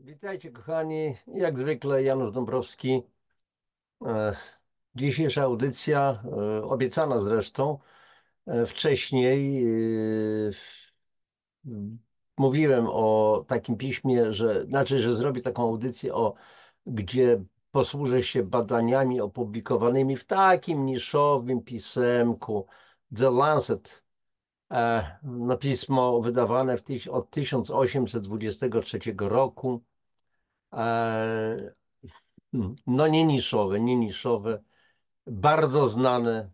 Witajcie kochani, jak zwykle Janusz Dąbrowski. E, Dzisiejsza audycja, obiecana zresztą wcześniej. Mówiłem o takim piśmie, że zrobię taką audycję, gdzie posłużę się badaniami opublikowanymi w takim niszowym pisemku The Lancet. No, pismo wydawane od 1823 roku. E, No nie niszowe, nie niszowe, bardzo znane,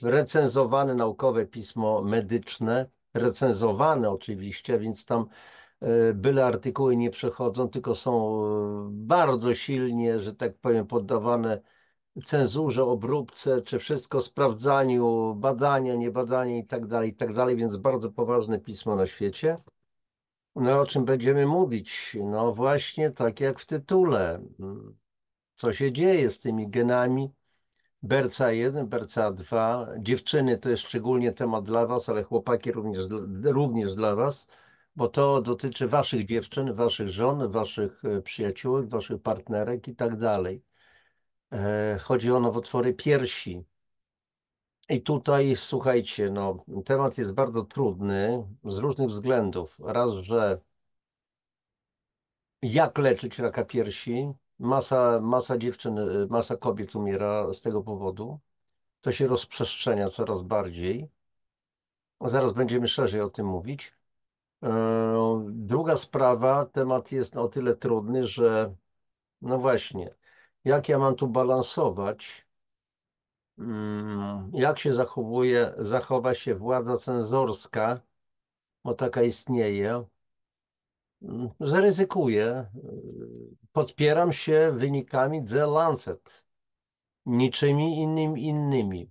recenzowane naukowe pismo medyczne, recenzowane oczywiście, więc tam byle artykuły nie przechodzą, tylko są bardzo silnie, że tak powiem, poddawane cenzurze, obróbce, czy wszystko sprawdzaniu, badania, niebadania i tak dalej, więc bardzo poważne pismo na świecie. No, o czym będziemy mówić? No właśnie, tak jak w tytule. Co się dzieje z tymi genami BRCA1, BRCA2. Dziewczyny to jest szczególnie temat dla was, ale chłopaki również dla was, bo to dotyczy waszych dziewczyn, waszych żon, waszych przyjaciółek, waszych partnerek i tak dalej. Chodzi o nowotwory piersi. I tutaj słuchajcie, no, temat jest bardzo trudny z różnych względów. Raz, że jak leczyć raka piersi? Masa dziewczyn, masa kobiet umiera z tego powodu. To się rozprzestrzenia coraz bardziej. Zaraz będziemy szerzej o tym mówić. Druga sprawa, temat jest o tyle trudny, że no właśnie, jak ja mam tu balansować, jak się zachowa się władza cenzorska, bo taka istnieje, zaryzykuję, podpieram się wynikami The Lancet, niczymi innymi.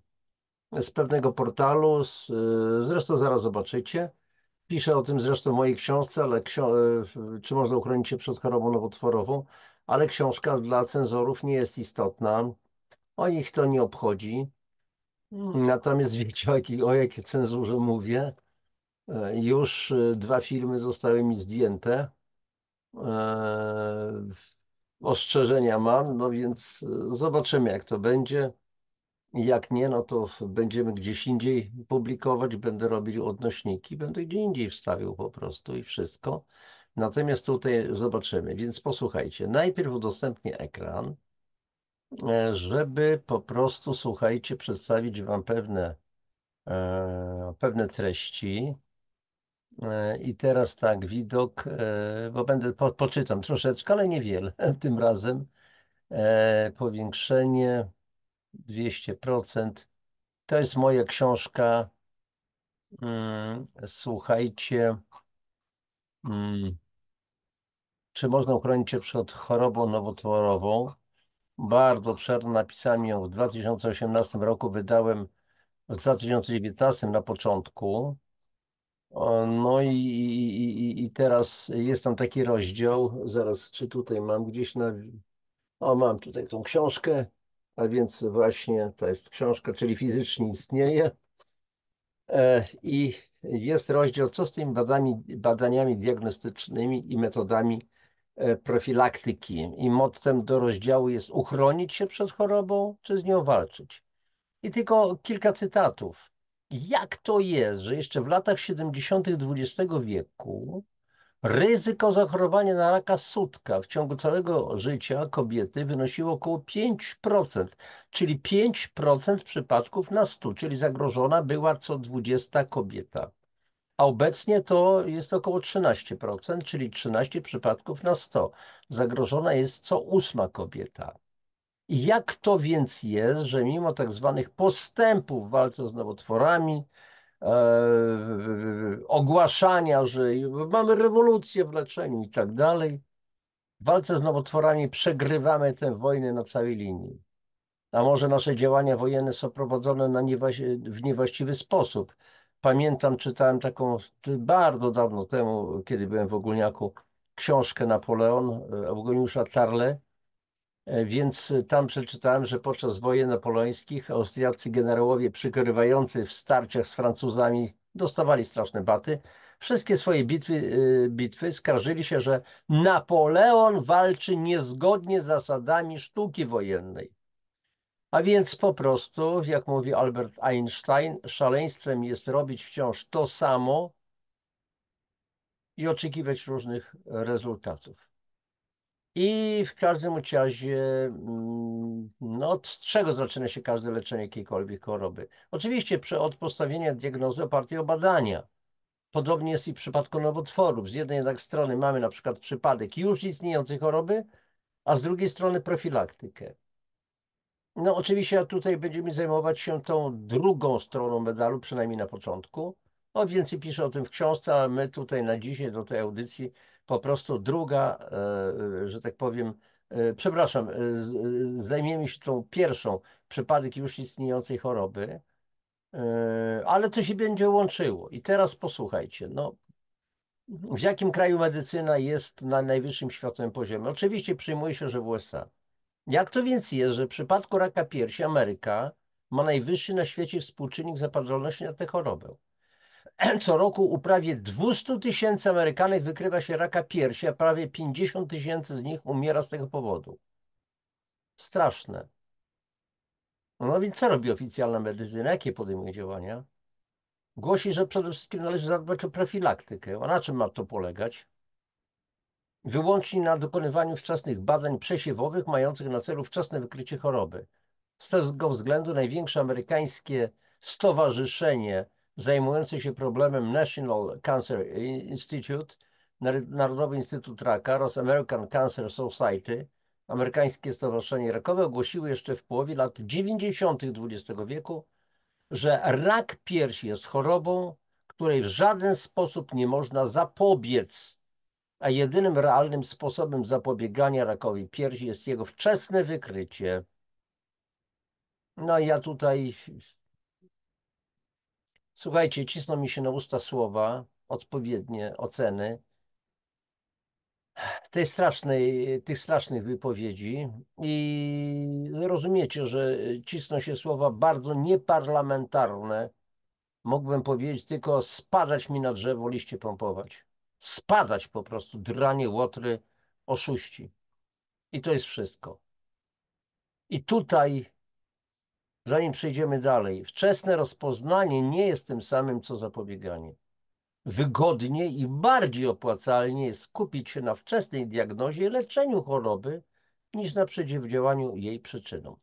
Z pewnego portalu, zresztą zaraz zobaczycie. Piszę o tym zresztą w mojej książce, ale czy można uchronić się przed chorobą nowotworową, ale książka dla cenzorów nie jest istotna. O nich to nie obchodzi. Natomiast wiecie, o jakiej cenzurze mówię. Już dwa filmy zostały mi zdjęte. E, Ostrzeżenia mam, no więc zobaczymy, jak to będzie. Jak nie, no to będziemy gdzieś indziej publikować, będę robił odnośniki, będę gdzie indziej wstawił po prostu i wszystko. Natomiast tutaj zobaczymy, więc posłuchajcie. Najpierw udostępnię ekran, żeby po prostu, słuchajcie, przedstawić wam pewne treści. I teraz tak, widok, bo poczytam troszeczkę, ale niewiele tym razem. Powiększenie 200%. To jest moja książka. Słuchajcie, mm, czy można uchronić się przed chorobą nowotworową? Bardzo obszernie napisałem ją w 2018 roku, wydałem w 2019 na początku. No i teraz jest tam taki rozdział, zaraz, czy tutaj mam gdzieś mam tutaj tą książkę, a więc właśnie to jest książka, czyli fizycznie istnieje. I jest rozdział, co z tymi badaniami diagnostycznymi i metodami profilaktyki. I mottem do rozdziału jest uchronić się przed chorobą, czy z nią walczyć. I tylko kilka cytatów. Jak to jest, że jeszcze w latach 70. XX wieku ryzyko zachorowania na raka sutka w ciągu całego życia kobiety wynosiło około 5%, czyli 5% przypadków na 100, czyli zagrożona była co 20 kobieta. A obecnie to jest około 13%, czyli 13 przypadków na 100. Zagrożona jest co 8 kobieta. I jak to więc jest, że mimo tak zwanych postępów w walce z nowotworami, ogłaszania, że mamy rewolucję w leczeniu i tak dalej. W walce z nowotworami przegrywamy tę wojnę na całej linii. A może nasze działania wojenne są prowadzone w niewłaściwy sposób? Pamiętam, czytałem taką bardzo dawno temu, kiedy byłem w Ogólniaku, książkę Napoleon Eugeniusza Tarle, więc tam przeczytałem, że podczas wojen napoleońskich austriaccy generałowie przykrywający w starciach z Francuzami dostawali straszne baty. Wszystkie swoje bitwy skarżyli się, że Napoleon walczy niezgodnie z zasadami sztuki wojennej. A więc po prostu, jak mówi Albert Einstein, szaleństwem jest robić wciąż to samo i oczekiwać różnych rezultatów. I w każdym razie, no, od czego zaczyna się każde leczenie jakiejkolwiek choroby? Oczywiście od postawienia diagnozy opartej o badania. Podobnie jest i w przypadku nowotworów. Z jednej jednak strony mamy na przykład przypadek już istniejącej choroby, a z drugiej strony profilaktykę. No oczywiście tutaj będziemy zajmować się tą drugą stroną medalu, przynajmniej na początku. O, więcej piszę o tym w książce, a my tutaj na dzisiaj do tej audycji po prostu druga, że tak powiem, przepraszam, zajmiemy się tą pierwszą, przypadek już istniejącej choroby, ale to się będzie łączyło. I teraz posłuchajcie, no, w jakim kraju medycyna jest na najwyższym światowym poziomie? Oczywiście przyjmuje się, że w USA. Jak to więc jest, że w przypadku raka piersi Ameryka ma najwyższy na świecie współczynnik zapadalności na tę chorobę? Co roku u prawie 200 tysięcy Amerykanek wykrywa się raka piersi, a prawie 50 tysięcy z nich umiera z tego powodu. Straszne. No więc co robi oficjalna medycyna? Jakie podejmuje działania? Głosi, że przede wszystkim należy zadbać o profilaktykę. A na czym ma to polegać? Wyłącznie na dokonywaniu wczesnych badań przesiewowych mających na celu wczesne wykrycie choroby. Z tego względu największe amerykańskie stowarzyszenie zajmujące się problemem National Cancer Institute, Narodowy Instytut Raka oraz American Cancer Society, amerykańskie stowarzyszenie rakowe, ogłosiły jeszcze w połowie lat 90. XX wieku, że rak piersi jest chorobą, której w żaden sposób nie można zapobiec, a jedynym realnym sposobem zapobiegania rakowi piersi jest jego wczesne wykrycie. No ja tutaj, słuchajcie, cisną mi się na usta słowa, odpowiednie oceny tych strasznych wypowiedzi i rozumiecie, że cisną się słowa bardzo nieparlamentarne. Mógłbym powiedzieć tylko spadać mi na drzewo, liście pompować. Spadać po prostu, dranie, łotry, oszuści. I to jest wszystko. I tutaj, zanim przejdziemy dalej, wczesne rozpoznanie nie jest tym samym, co zapobieganie. Wygodniej i bardziej opłacalnie jest skupić się na wczesnej diagnozie i leczeniu choroby, niż na przeciwdziałaniu jej przyczynom.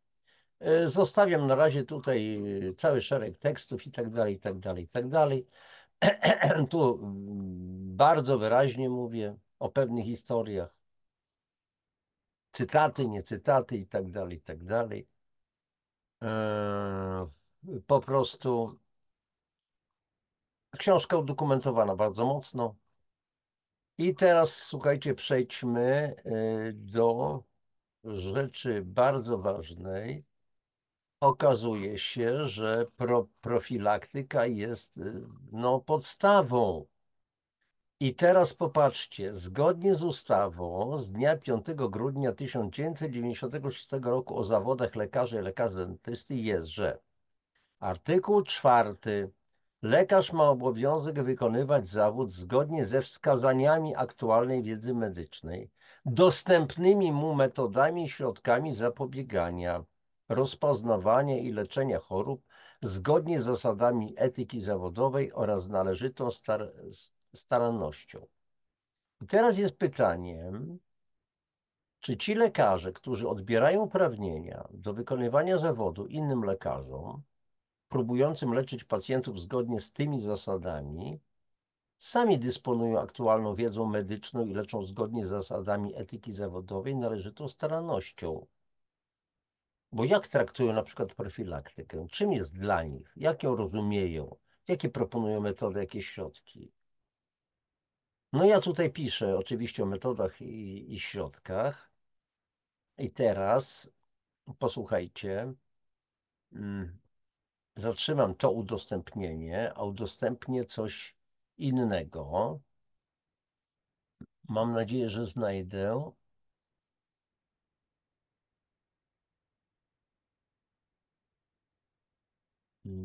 Zostawiam na razie tutaj cały szereg tekstów i tak dalej, i tak dalej, i tak dalej. Tu bardzo wyraźnie mówię o pewnych historiach. Cytaty, nie cytaty i tak dalej, i tak dalej. Po prostu książka udokumentowana bardzo mocno. I teraz słuchajcie, przejdźmy do rzeczy bardzo ważnej. Okazuje się, że profilaktyka jest no, podstawą. I teraz popatrzcie, zgodnie z ustawą z dnia 5 grudnia 1996 roku o zawodach lekarza i lekarza dentysty jest, że artykuł 4. Lekarz ma obowiązek wykonywać zawód zgodnie ze wskazaniami aktualnej wiedzy medycznej, dostępnymi mu metodami i środkami zapobiegania, rozpoznawania i leczenia chorób, zgodnie z zasadami etyki zawodowej oraz należytą starannością. I teraz jest pytanie, czy ci lekarze, którzy odbierają uprawnienia do wykonywania zawodu innym lekarzom, próbującym leczyć pacjentów zgodnie z tymi zasadami, sami dysponują aktualną wiedzą medyczną i leczą zgodnie z zasadami etyki zawodowej należytą starannością. Bo jak traktują na przykład profilaktykę? Czym jest dla nich? Jak ją rozumieją? Jakie proponują metody, jakie środki? No ja tutaj piszę oczywiście o metodach i środkach. I teraz posłuchajcie. Zatrzymam to udostępnienie, a udostępnię coś innego. Mam nadzieję, że znajdę.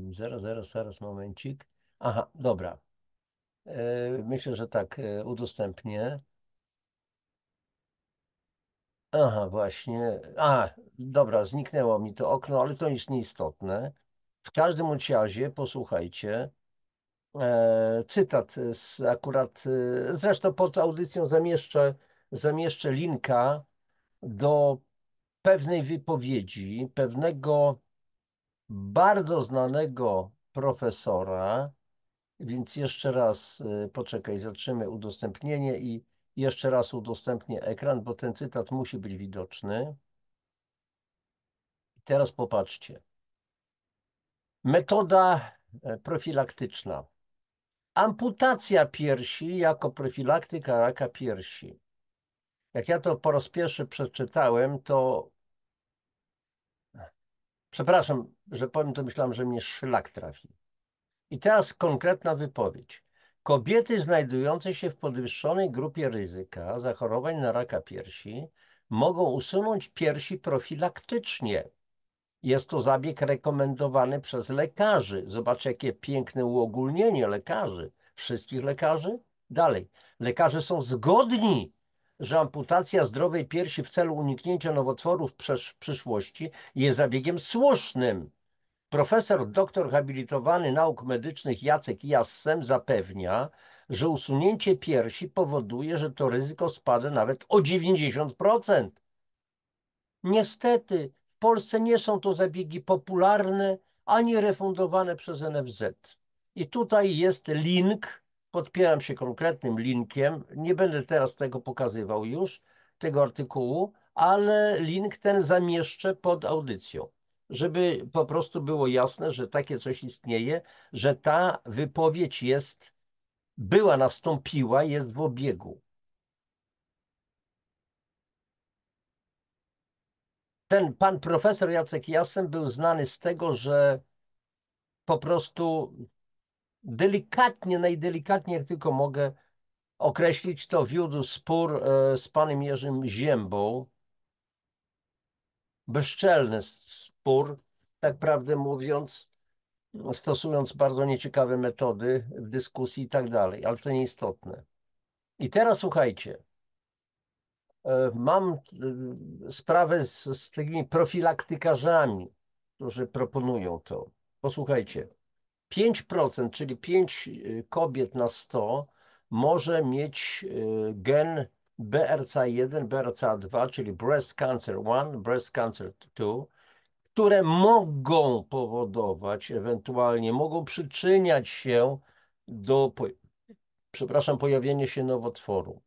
Zaraz, momencik. Aha, dobra. Myślę, że tak, udostępnię. Aha, właśnie. Dobra, zniknęło mi to okno, ale to nic nieistotne. W każdym bądź razie, posłuchajcie, cytat akurat, zresztą pod audycją zamieszczę linka do pewnej wypowiedzi pewnego bardzo znanego profesora, więc jeszcze raz, poczekaj, zatrzymy udostępnienie i jeszcze raz udostępnię ekran, bo ten cytat musi być widoczny. Teraz popatrzcie. Metoda profilaktyczna. Amputacja piersi jako profilaktyka raka piersi. Jak ja to po raz pierwszy przeczytałem, to przepraszam, że powiem to, myślałem, że mnie szlak trafi. I teraz konkretna wypowiedź. Kobiety znajdujące się w podwyższonej grupie ryzyka zachorowań na raka piersi mogą usunąć piersi profilaktycznie. Jest to zabieg rekomendowany przez lekarzy. Zobacz, jakie piękne uogólnienie lekarzy. Wszystkich lekarzy? Dalej. Lekarze są zgodni, że amputacja zdrowej piersi w celu uniknięcia nowotworów w przyszłości jest zabiegiem słusznym. Profesor doktor habilitowany nauk medycznych Jacek Jassem zapewnia, że usunięcie piersi powoduje, że to ryzyko spada nawet o 90%. Niestety w Polsce nie są to zabiegi popularne ani refundowane przez NFZ. I tutaj jest link, podpieram się konkretnym linkiem, nie będę teraz tego pokazywał już, tego artykułu, ale link ten zamieszczę pod audycją, żeby po prostu było jasne, że takie coś istnieje, że ta wypowiedź nastąpiła, jest w obiegu. Ten pan profesor Jacek Jassen był znany z tego, że po prostu delikatnie, najdelikatniej jak tylko mogę określić to, wiódł spór z panem Jerzym Ziębą. Bezczelny spór, tak prawdę mówiąc, stosując bardzo nieciekawe metody w dyskusji i tak dalej, ale to nieistotne. I teraz słuchajcie, mam sprawę z takimi profilaktykarzami, którzy proponują to. Posłuchajcie. 5%, czyli 5 kobiet na 100 może mieć gen BRCA1, BRCA2, czyli breast cancer 1, breast cancer 2, które mogą powodować, ewentualnie mogą przyczyniać się do, przepraszam, pojawienia się nowotworu.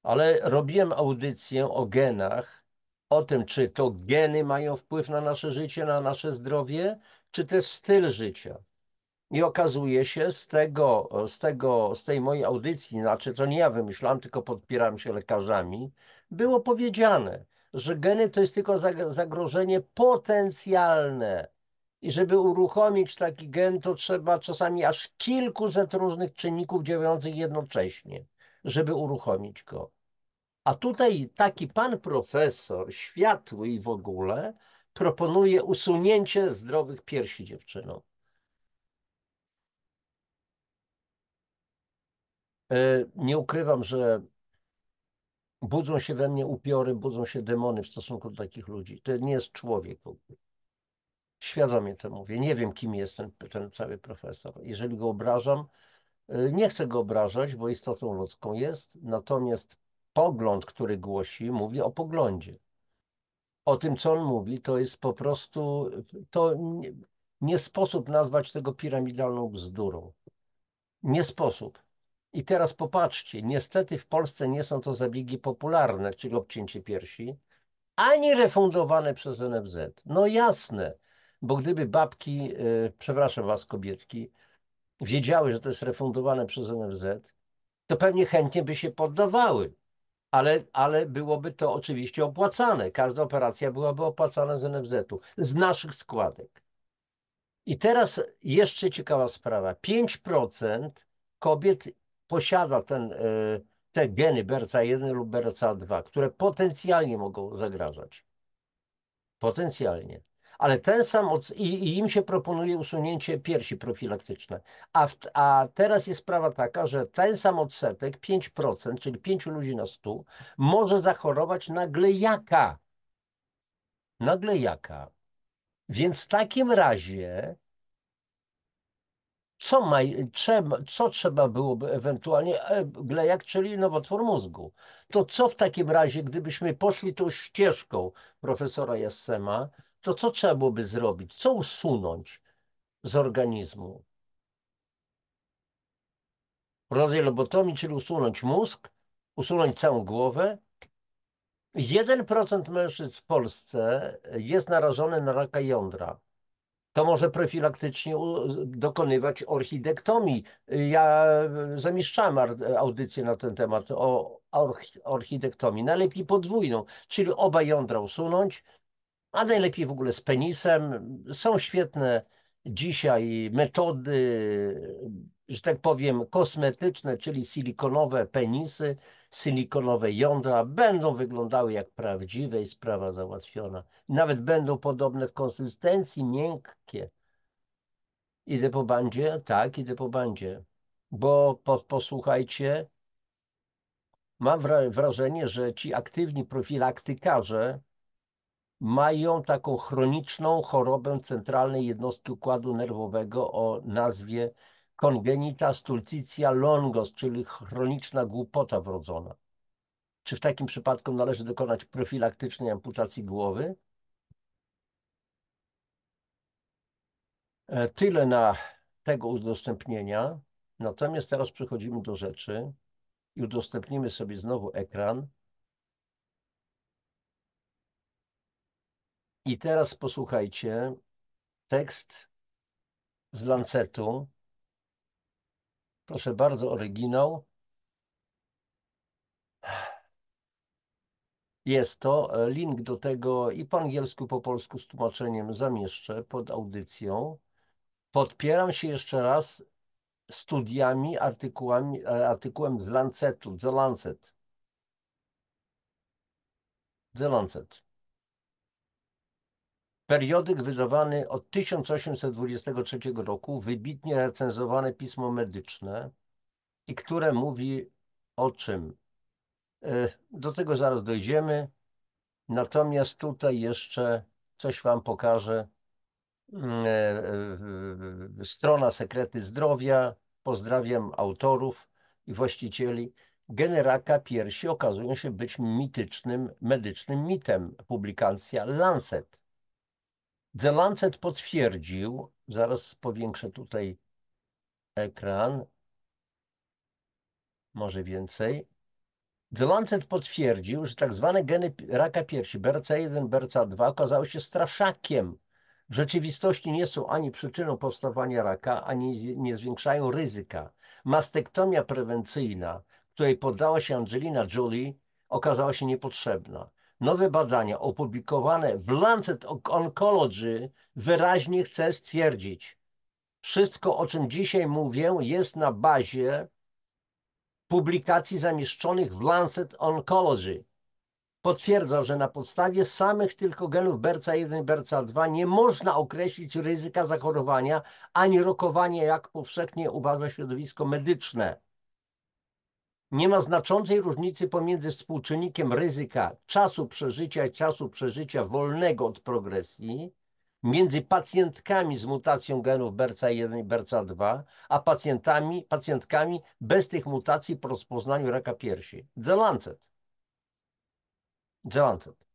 Ale robiłem audycję o genach, o tym, czy to geny mają wpływ na nasze życie, na nasze zdrowie, czy też styl życia. I okazuje się z tej mojej audycji, znaczy to nie ja wymyślałem, tylko podpieram się lekarzami, było powiedziane, że geny to jest tylko zagrożenie potencjalne. I żeby uruchomić taki gen, to trzeba czasami aż kilkuset różnych czynników działających jednocześnie, żeby uruchomić go. A tutaj taki pan profesor, światły i w ogóle, proponuje usunięcie zdrowych piersi dziewczynom. Nie ukrywam, że budzą się we mnie upiory, budzą się demony w stosunku do takich ludzi. To nie jest człowiek w ogóle. Świadomie to mówię. Nie wiem, kim jest ten cały profesor. Jeżeli go obrażam, nie chcę go obrażać, bo istotą ludzką jest. Natomiast pogląd, który głosi, mówi o poglądzie. O tym, co on mówi, to jest po prostu, to nie sposób nazwać tego piramidalną bzdurą. Nie sposób. I teraz popatrzcie, niestety w Polsce nie są to zabiegi popularne, czyli obcięcie piersi, ani refundowane przez NFZ. No jasne, bo gdyby babki, przepraszam was kobietki, wiedziały, że to jest refundowane przez NFZ, to pewnie chętnie by się poddawały. Ale byłoby to oczywiście opłacane. Każda operacja byłaby opłacana z NFZ-u, z naszych składek. I teraz jeszcze ciekawa sprawa. 5% kobiet posiada te geny BRCA1 lub BRCA2, które potencjalnie mogą zagrażać. Potencjalnie. Ale ten sam i im się proponuje usunięcie piersi profilaktyczne. A teraz jest sprawa taka, że ten sam odsetek, 5%, czyli 5 ludzi na 100, może zachorować na glejaka. Na glejaka. Więc w takim razie co trzeba byłoby ewentualnie, glejak, czyli nowotwór mózgu. To co w takim razie, gdybyśmy poszli tą ścieżką profesora Jassema, to co trzeba byłoby zrobić? Co usunąć z organizmu? Rodzaj lobotomii, czyli usunąć mózg, usunąć całą głowę. 1% mężczyzn w Polsce jest narażony na raka jądra. To może profilaktycznie dokonywać orchidektomii. Ja zamieszczałem audycję na ten temat o orchidektomii. Najlepiej podwójną, czyli oba jądra usunąć, a najlepiej w ogóle z penisem. Są świetne dzisiaj metody, że tak powiem, kosmetyczne, czyli silikonowe penisy, silikonowe jądra będą wyglądały jak prawdziwe i sprawa załatwiona. Nawet będą podobne w konsystencji, miękkie. Idę po bandzie? Tak, idę po bandzie. Bo posłuchajcie, mam wrażenie, że ci aktywni profilaktykarze mają taką chroniczną chorobę centralnej jednostki układu nerwowego o nazwie congenita stultitia longos, czyli chroniczna głupota wrodzona. Czy w takim przypadku należy dokonać profilaktycznej amputacji głowy? Tyle na tego udostępnienia. Natomiast teraz przechodzimy do rzeczy i udostępnimy sobie znowu ekran. I teraz posłuchajcie, tekst z Lancetu. Proszę bardzo, oryginał. Jest to link do tego i po angielsku, po polsku z tłumaczeniem zamieszczę pod audycją. Podpieram się jeszcze raz studiami, artykułem z Lancetu, The Lancet. The Lancet. Periodyk wydawany od 1823 roku, wybitnie recenzowane pismo medyczne i które mówi o czym? Do tego zaraz dojdziemy. Natomiast tutaj jeszcze coś wam pokażę. Strona Sekrety Zdrowia. Pozdrawiam autorów i właścicieli. Geny raka piersi okazują się być mitycznym, medycznym mitem. Publikacja Lancet. The Lancet potwierdził, zaraz powiększę tutaj ekran, może więcej. The Lancet potwierdził, że tak zwane geny raka piersi BRCA1, BRCA2 okazały się straszakiem. W rzeczywistości nie są ani przyczyną powstawania raka, ani nie zwiększają ryzyka. Mastektomia prewencyjna, której poddała się Angelina Jolie, okazała się niepotrzebna. Nowe badania opublikowane w Lancet Oncology wyraźnie chce stwierdzić, wszystko, o czym dzisiaj mówię, jest na bazie publikacji zamieszczonych w Lancet Oncology. Potwierdza, że na podstawie samych tylko genów BRCA1 i BRCA2 nie można określić ryzyka zachorowania ani rokowania, jak powszechnie uważa środowisko medyczne. Nie ma znaczącej różnicy pomiędzy współczynnikiem ryzyka czasu przeżycia i czasu przeżycia wolnego od progresji między pacjentkami z mutacją genów BRCA1 i BRCA2, a pacjentkami bez tych mutacji po rozpoznaniu raka piersi. The Lancet. The Lancet.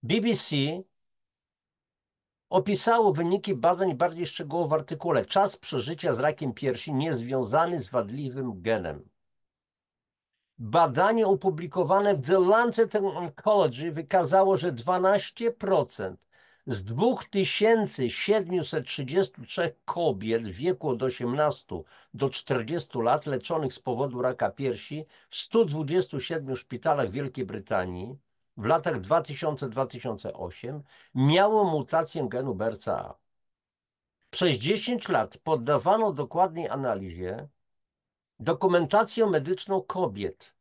BBC opisało wyniki badań bardziej szczegółowo w artykule Czas przeżycia z rakiem piersi niezwiązany z wadliwym genem. Badanie opublikowane w The Lancet Oncology wykazało, że 12% z 2733 kobiet w wieku od 18 do 40 lat leczonych z powodu raka piersi w 127 szpitalach Wielkiej Brytanii w latach 2000-2008 miało mutację genu BRCA. Przez 10 lat poddawano dokładnej analizie dokumentację medyczną kobiet.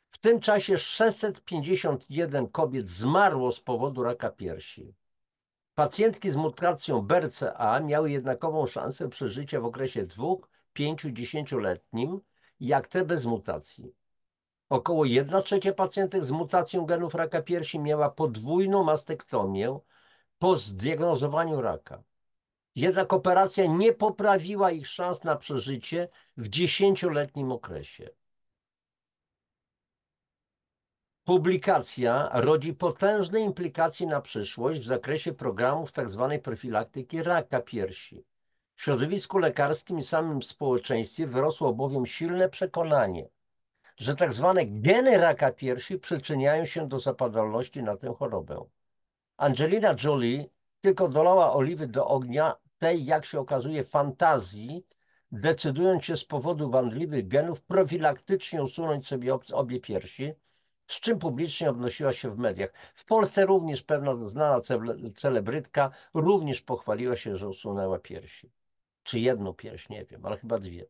W tym czasie 651 kobiet zmarło z powodu raka piersi. Pacjentki z mutacją BRCA miały jednakową szansę przeżycia w okresie 2, 5, 10-letnim, jak te bez mutacji. Około 1/3 pacjentek z mutacją genów raka piersi miała podwójną mastektomię po zdiagnozowaniu raka. Jednak operacja nie poprawiła ich szans na przeżycie w 10-letnim okresie. Publikacja rodzi potężne implikacje na przyszłość w zakresie programów tzw. profilaktyki raka piersi. W środowisku lekarskim i samym społeczeństwie wyrosło bowiem silne przekonanie, że tzw. geny raka piersi przyczyniają się do zapadalności na tę chorobę. Angelina Jolie tylko dolała oliwy do ognia tej, jak się okazuje, fantazji, decydując się z powodu wadliwych genów profilaktycznie usunąć sobie obie piersi, z czym publicznie odnosiła się w mediach. W Polsce również pewna znana celebrytka również pochwaliła się, że usunęła piersi. Czy jedną pierś, nie wiem, ale chyba dwie.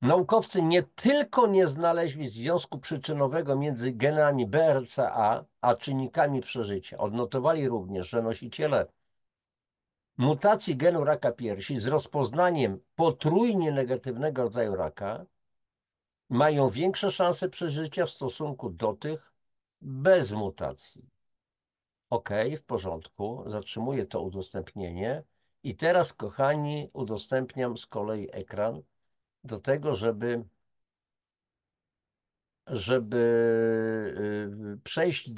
Naukowcy nie tylko nie znaleźli związku przyczynowego między genami BRCA a czynnikami przeżycia. Odnotowali również, że nosiciele mutacji genu raka piersi z rozpoznaniem potrójnie negatywnego rodzaju raka mają większe szanse przeżycia w stosunku do tych bez mutacji. OK, w porządku, zatrzymuję to udostępnienie i teraz, kochani, udostępniam z kolei ekran do tego, żeby przejść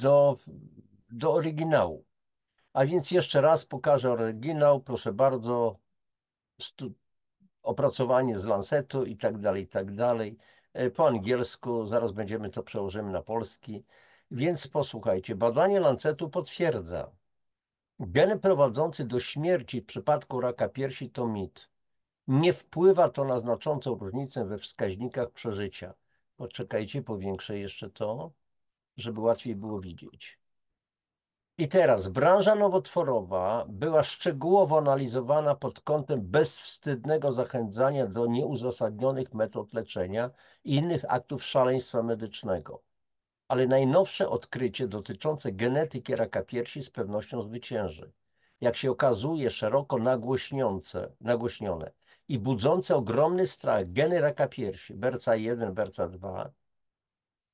do oryginału. A więc jeszcze raz pokażę oryginał, proszę bardzo, opracowanie z Lancetu i tak dalej, i tak dalej. Po angielsku, zaraz będziemy to przełożymy na polski. Więc posłuchajcie, badanie Lancetu potwierdza, gen prowadzący do śmierci w przypadku raka piersi to mit. Nie wpływa to na znaczącą różnicę we wskaźnikach przeżycia. Poczekajcie, powiększę jeszcze to, żeby łatwiej było widzieć. I teraz branża nowotworowa była szczegółowo analizowana pod kątem bezwstydnego zachęcania do nieuzasadnionych metod leczenia i innych aktów szaleństwa medycznego. Ale najnowsze odkrycie dotyczące genetyki raka piersi z pewnością zwycięży. Jak się okazuje, szeroko nagłośnione i budzące ogromny strach geny raka piersi, BRCA1, BRCA2,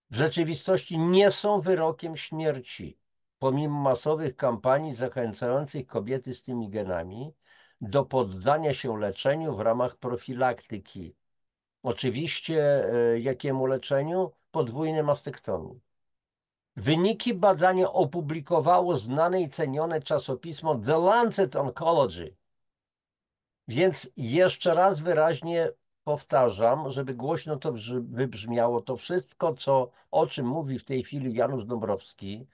w rzeczywistości nie są wyrokiem śmierci, pomimo masowych kampanii zachęcających kobiety z tymi genami do poddania się leczeniu w ramach profilaktyki. Oczywiście jakiemu leczeniu? Podwójnej mastektomii. Wyniki badania opublikowało znane i cenione czasopismo The Lancet Oncology. Więc jeszcze raz wyraźnie powtarzam, żeby głośno to wybrzmiało, to wszystko, o czym mówi w tej chwili Janusz Dąbrowski,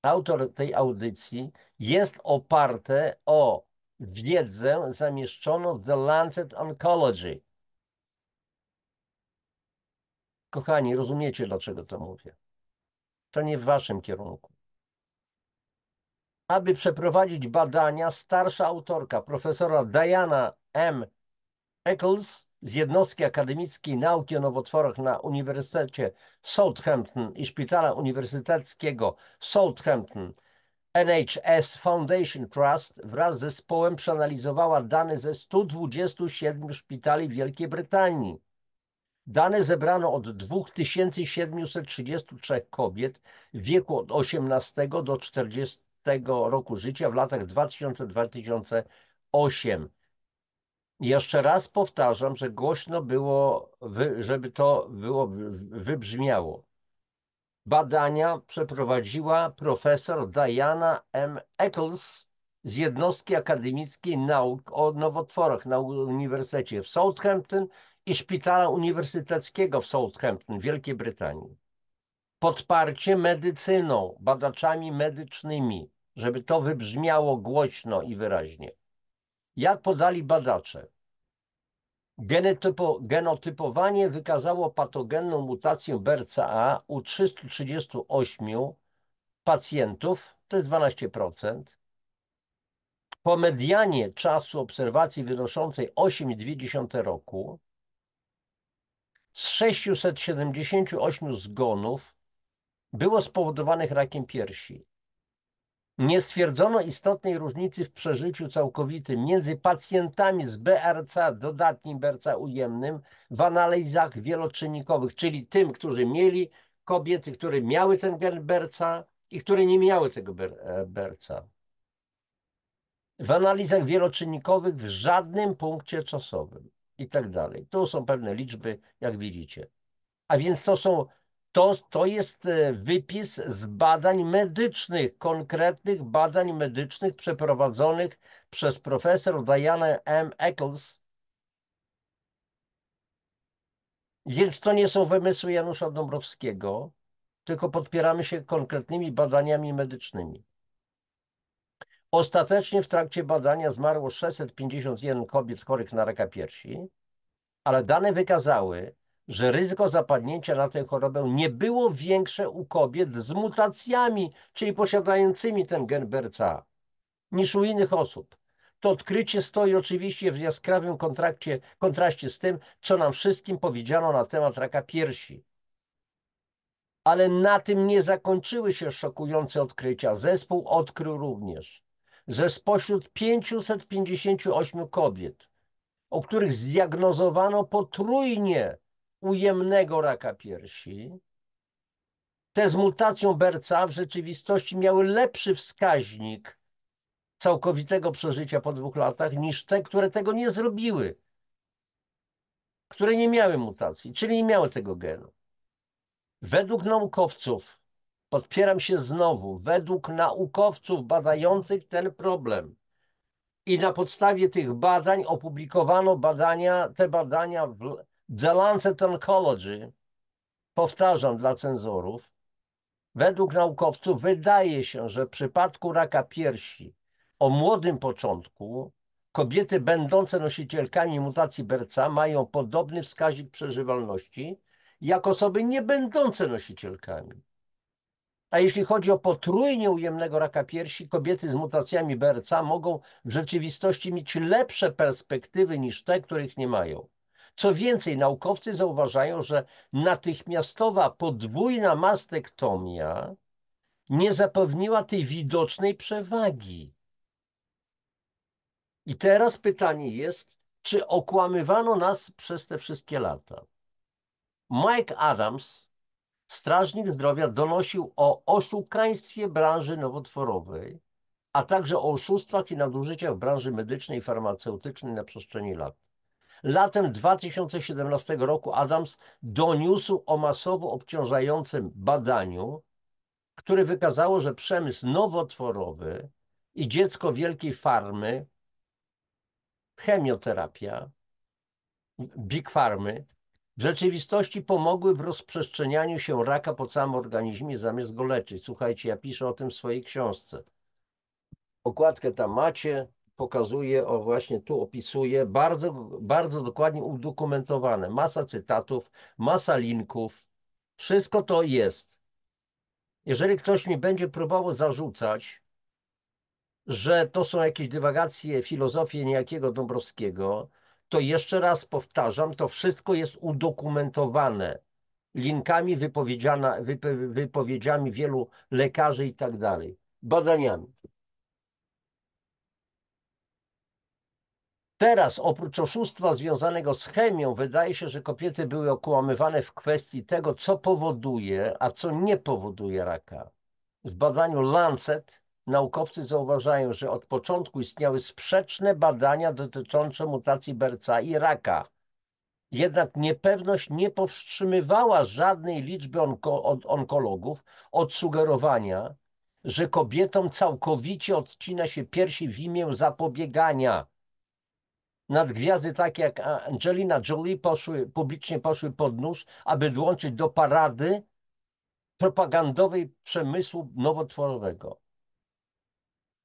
autor tej audycji, jest oparte o wiedzę zamieszczoną w The Lancet Oncology. Kochani, rozumiecie, dlaczego to mówię? To nie w waszym kierunku. Aby przeprowadzić badania, starsza autorka, profesora Diana M. Eccles z Jednostki Akademickiej Nauki o Nowotworach na Uniwersytecie Southampton i Szpitala Uniwersyteckiego w Southampton NHS Foundation Trust wraz z zespołem przeanalizowała dane ze 127 szpitali Wielkiej Brytanii. Dane zebrano od 2733 kobiet w wieku od 18 do 40 roku życia w latach 2000-2008. Jeszcze raz powtarzam, że głośno było, żeby to wybrzmiało. Badania przeprowadziła profesor Diana M. Eccles z Jednostki Akademickiej Nauk o Nowotworach na Uniwersytecie w Southampton i Szpitala Uniwersyteckiego w Southampton, Wielkiej Brytanii. Podparcie medycyną, badaczami medycznymi, żeby to wybrzmiało głośno i wyraźnie. Jak podali badacze, genotypowanie wykazało patogenną mutację BRCA u 338 pacjentów, to jest 12%. Po medianie czasu obserwacji wynoszącej 8,2 roku, z 678 zgonów było spowodowanych rakiem piersi. Nie stwierdzono istotnej różnicy w przeżyciu całkowitym między pacjentami z BRCA, dodatnim BRCA ujemnym, w analizach wieloczynnikowych, czyli tym, którzy mieli kobiety, które miały ten gen BRCA i które nie miały tego BRCA. W analizach wieloczynnikowych w żadnym punkcie czasowym i tak dalej. Tu są pewne liczby, jak widzicie. A więc to jest wypis z badań medycznych, konkretnych badań medycznych przeprowadzonych przez profesor Diana M. Eccles. Więc to nie są wymysły Janusza Dąbrowskiego, tylko podpieramy się konkretnymi badaniami medycznymi. Ostatecznie w trakcie badania zmarło 651 kobiet chorych na raka piersi, ale dane wykazały, że ryzyko zapadnięcia na tę chorobę nie było większe u kobiet z mutacjami, czyli posiadającymi ten gen BRCA, niż u innych osób. To odkrycie stoi oczywiście w jaskrawym kontraście z tym, co nam wszystkim powiedziano na temat raka piersi. Ale na tym nie zakończyły się szokujące odkrycia. Zespół odkrył również, że spośród 558 kobiet, o których zdiagnozowano potrójnie ujemnego raka piersi, te z mutacją BRCA w rzeczywistości miały lepszy wskaźnik całkowitego przeżycia po 2 latach niż te, które tego nie zrobiły, które nie miały mutacji, czyli nie miały tego genu. Według naukowców, podpieram się znowu, według naukowców badających ten problem, i na podstawie tych badań opublikowano te badania w The Lancet Oncology. Powtarzam dla cenzorów. Według naukowców wydaje się, że w przypadku raka piersi o młodym początku kobiety będące nosicielkami mutacji BRCA mają podobny wskaźnik przeżywalności jak osoby nie będące nosicielkami. A jeśli chodzi o potrójnie ujemnego raka piersi, kobiety z mutacjami BRCA mogą w rzeczywistości mieć lepsze perspektywy niż te, których nie mają. Co więcej, naukowcy zauważają, że natychmiastowa podwójna mastektomia nie zapewniła tej widocznej przewagi. I teraz pytanie jest, czy okłamywano nas przez te wszystkie lata? Mike Adams, strażnik zdrowia, donosił o oszukaństwie branży nowotworowej, a także o oszustwach i nadużyciach w branży medycznej i farmaceutycznej na przestrzeni lat. Latem 2017 roku Adams doniósł o masowo obciążającym badaniu, które wykazało, że przemysł nowotworowy i dziecko wielkiej farmy, chemioterapia, big farmy, w rzeczywistości pomogły w rozprzestrzenianiu się raka po całym organizmie zamiast go leczyć. Słuchajcie, ja piszę o tym w swojej książce. Okładkę tam macie, pokazuję, o właśnie tu opisuję, bardzo, bardzo dokładnie udokumentowane. Masa cytatów, masa linków, wszystko to jest. Jeżeli ktoś mi będzie próbował zarzucać, że to są jakieś dywagacje, filozofie niejakiego Dąbrowskiego, to jeszcze raz powtarzam, to wszystko jest udokumentowane linkami, wypowiedziami wielu lekarzy i tak dalej, badaniami. Teraz oprócz oszustwa związanego z chemią, wydaje się, że kobiety były okłamywane w kwestii tego, co powoduje, a co nie powoduje raka. W badaniu Lancet naukowcy zauważają, że od początku istniały sprzeczne badania dotyczące mutacji BRCA i raka. Jednak niepewność nie powstrzymywała żadnej liczby onkologów od sugerowania, że kobietom całkowicie odcina się piersi w imię zapobiegania. Nadgwiazdy takie jak Angelina Jolie publicznie poszły pod nóż, aby dołączyć do parady propagandowej przemysłu nowotworowego.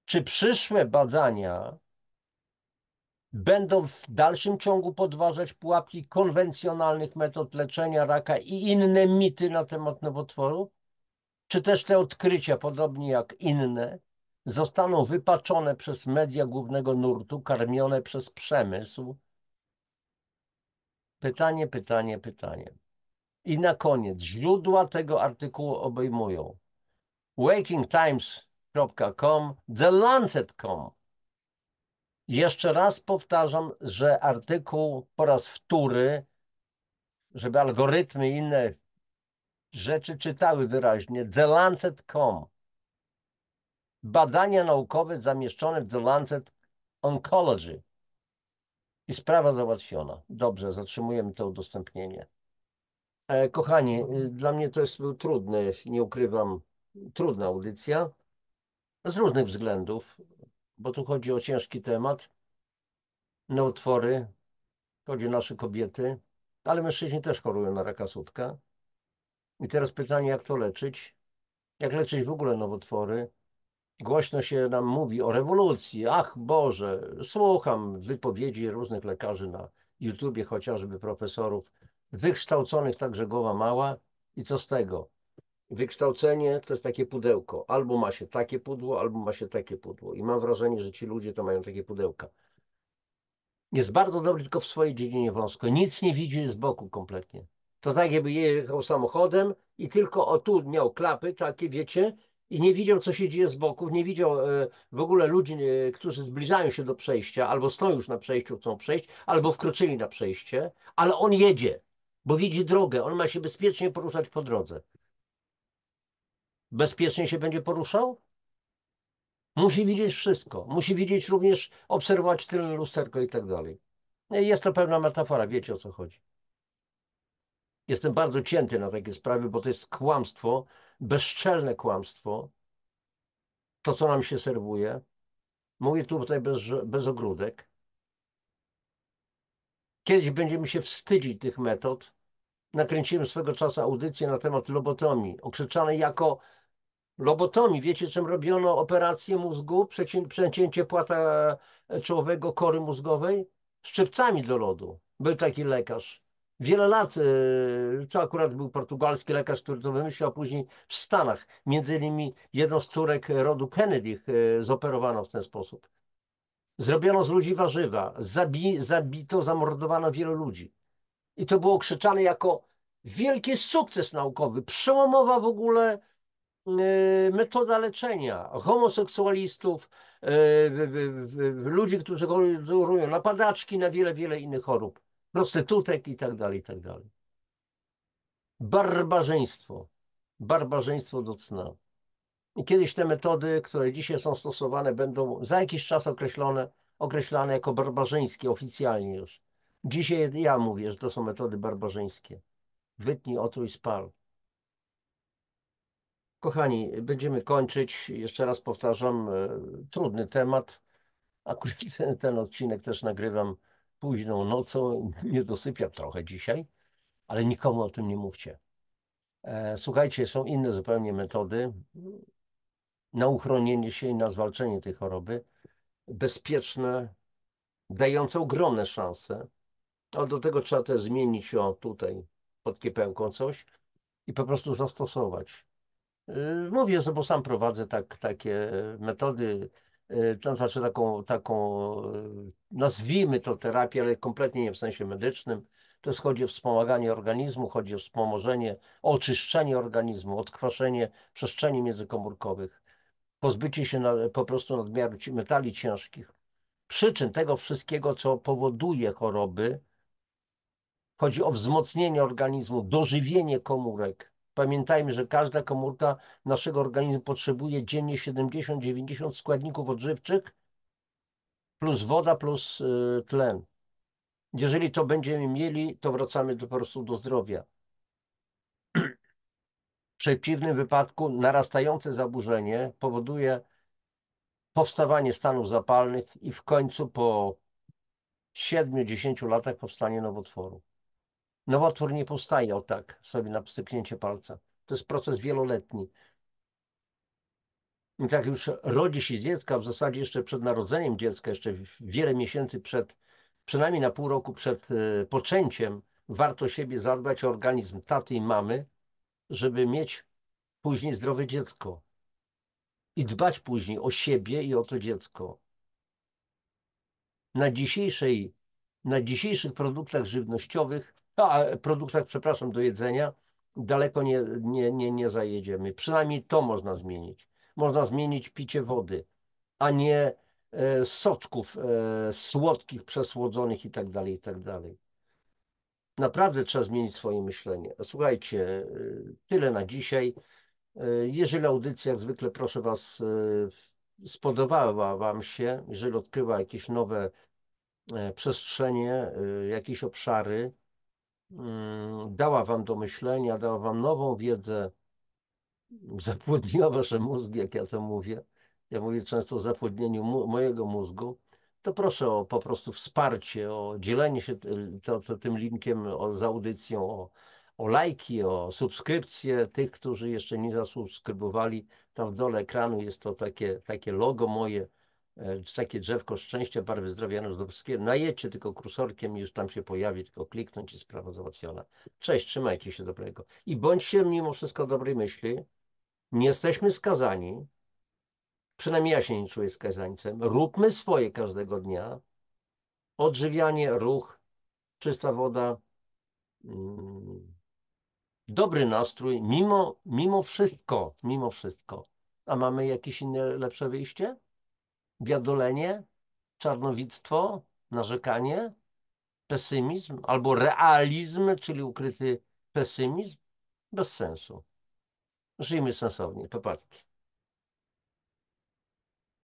Czy przyszłe badania będą w dalszym ciągu podważać pułapki konwencjonalnych metod leczenia raka i inne mity na temat nowotworów? Czy też te odkrycia, podobnie jak inne, zostaną wypaczone przez media głównego nurtu, karmione przez przemysł? Pytanie, pytanie, pytanie. I na koniec, źródła tego artykułu obejmują Waking Times TheLancet.com, TheLancet.com. Jeszcze raz powtarzam, że artykuł po raz wtóry, żeby algorytmy i inne rzeczy czytały wyraźnie, TheLancet.com. Badania naukowe zamieszczone w The Lancet Oncology. I sprawa załatwiona. Dobrze, zatrzymujemy to udostępnienie. Kochani, dla mnie to jest trudne, nie ukrywam, trudna audycja z różnych względów, bo tu chodzi o ciężki temat, nowotwory, chodzi o nasze kobiety, ale mężczyźni też chorują na raka sutka. I teraz pytanie, jak to leczyć? Jak leczyć w ogóle nowotwory? Głośno się nam mówi o rewolucji. Ach Boże, słucham wypowiedzi różnych lekarzy na YouTubie, chociażby profesorów, wykształconych także głowa mała. I co z tego? Wykształcenie to jest takie pudełko. Albo ma się takie pudło, albo ma się takie pudło. I mam wrażenie, że ci ludzie to mają takie pudełka. Jest bardzo dobry tylko w swojej dziedzinie wąsko. Nic nie widzi z boku kompletnie. To tak jakby jechał samochodem i tylko o tu miał klapy takie, wiecie, i nie widział, co się dzieje z boku, nie widział w ogóle ludzi, którzy zbliżają się do przejścia, albo stoją już na przejściu, chcą przejść, albo wkroczyli na przejście, ale on jedzie, bo widzi drogę, on ma się bezpiecznie poruszać po drodze. Bezpiecznie się będzie poruszał? Musi widzieć wszystko. Musi widzieć również, obserwować tylne lusterko i tak dalej. Jest to pewna metafora, wiecie, o co chodzi. Jestem bardzo cięty na takie sprawy, bo to jest kłamstwo, bezczelne kłamstwo, to, co nam się serwuje. Mówię tutaj bez ogródek. Kiedyś będziemy się wstydzić tych metod. Nakręciłem swego czasu audycję na temat lobotomii, okrzyczanej jako lobotomii. Wiecie, czym robiono operację mózgu, przecięcie płata czołowego kory mózgowej? Szczypcami do lodu. Był taki lekarz. Wiele lat, to akurat był portugalski lekarz, który to wymyślił, a później w Stanach. Między innymi jedną z córek rodu Kennedy zoperowano w ten sposób. Zrobiono z ludzi warzywa, zabito, zamordowano wielu ludzi. I to było krzyczane jako wielki sukces naukowy, przełomowa w ogóle metoda leczenia homoseksualistów, ludzi, którzy chorują na padaczki, na wiele, wiele innych chorób, prostytutek i tak dalej, i tak dalej. Barbarzyństwo. Barbarzyństwo do cna. I kiedyś te metody, które dzisiaj są stosowane, będą za jakiś czas określane jako barbarzyńskie oficjalnie już. Dzisiaj ja mówię, że to są metody barbarzyńskie. Wytnij, otruj, spal. Kochani, będziemy kończyć. Jeszcze raz powtarzam, trudny temat. Akurat ten odcinek też nagrywam późną nocą. Nie dosypiam trochę dzisiaj, ale nikomu o tym nie mówcie. Słuchajcie, są inne zupełnie metody na uchronienie się i na zwalczenie tej choroby. Bezpieczne, dające ogromne szanse. A do tego trzeba też zmienić tutaj pod kiepełką coś i po prostu zastosować. Mówię, bo sam prowadzę takie metody, to znaczy nazwijmy to terapię, ale kompletnie nie w sensie medycznym. To jest, chodzi o wspomaganie organizmu, chodzi o wspomożenie, o oczyszczenie organizmu, odkwaszenie przestrzeni międzykomórkowych, pozbycie się po prostu nadmiaru metali ciężkich. Przyczyn tego wszystkiego, co powoduje choroby, chodzi o wzmocnienie organizmu, dożywienie komórek. Pamiętajmy, że każda komórka naszego organizmu potrzebuje dziennie 70-90 składników odżywczych plus woda, plus tlen. Jeżeli to będziemy mieli, to wracamy po prostu do zdrowia. W przeciwnym wypadku narastające zaburzenie powoduje powstawanie stanów zapalnych i w końcu po 7-10 latach powstanie nowotworu. Nowotwór nie powstaje o tak sobie na pstryknięcie palca. To jest proces wieloletni. Więc jak już rodzi się dziecko, w zasadzie jeszcze przed narodzeniem dziecka, jeszcze wiele miesięcy przed, przynajmniej na pół roku przed poczęciem, warto siebie zadbać o organizm taty i mamy, żeby mieć później zdrowe dziecko. I dbać później o siebie i o to dziecko. Na dzisiejszych produktach żywnościowych, produktach, przepraszam, do jedzenia, daleko nie zajedziemy. Przynajmniej to można zmienić. Można zmienić picie wody, a nie soczków słodkich, przesłodzonych i tak dalej, i tak dalej. Naprawdę trzeba zmienić swoje myślenie. Słuchajcie, tyle na dzisiaj. Jeżeli audycja, jak zwykle proszę Was, spodobała Wam się, jeżeli odkryła jakieś nowe przestrzenie, jakieś obszary, dała Wam do myślenia, dała Wam nową wiedzę, zapłodniła Wasze mózgi, jak ja to mówię. Ja mówię często o zapłodnieniu mojego mózgu. To proszę o po prostu wsparcie, o dzielenie się tym linkiem z audycją, o lajki, o subskrypcje tych, którzy jeszcze nie zasubskrybowali. Tam w dole ekranu jest to takie logo moje, takie drzewko szczęścia, barwy zdrowia Janusz Dąbrowski. Najedźcie tylko kursorkiem i już tam się pojawi, tylko kliknąć i sprawa załatwiona. Cześć, trzymajcie się dobrego. I bądźcie mimo wszystko dobrej myśli. Nie jesteśmy skazani, przynajmniej ja się nie czuję skazańcem. Róbmy swoje każdego dnia. Odżywianie, ruch, czysta woda, dobry nastrój, mimo wszystko, mimo wszystko. A mamy jakieś inne, lepsze wyjście? Biadolenie, czarnowictwo, narzekanie, pesymizm albo realizm, czyli ukryty pesymizm? Bez sensu. Żyjmy sensownie. Popatrzcie.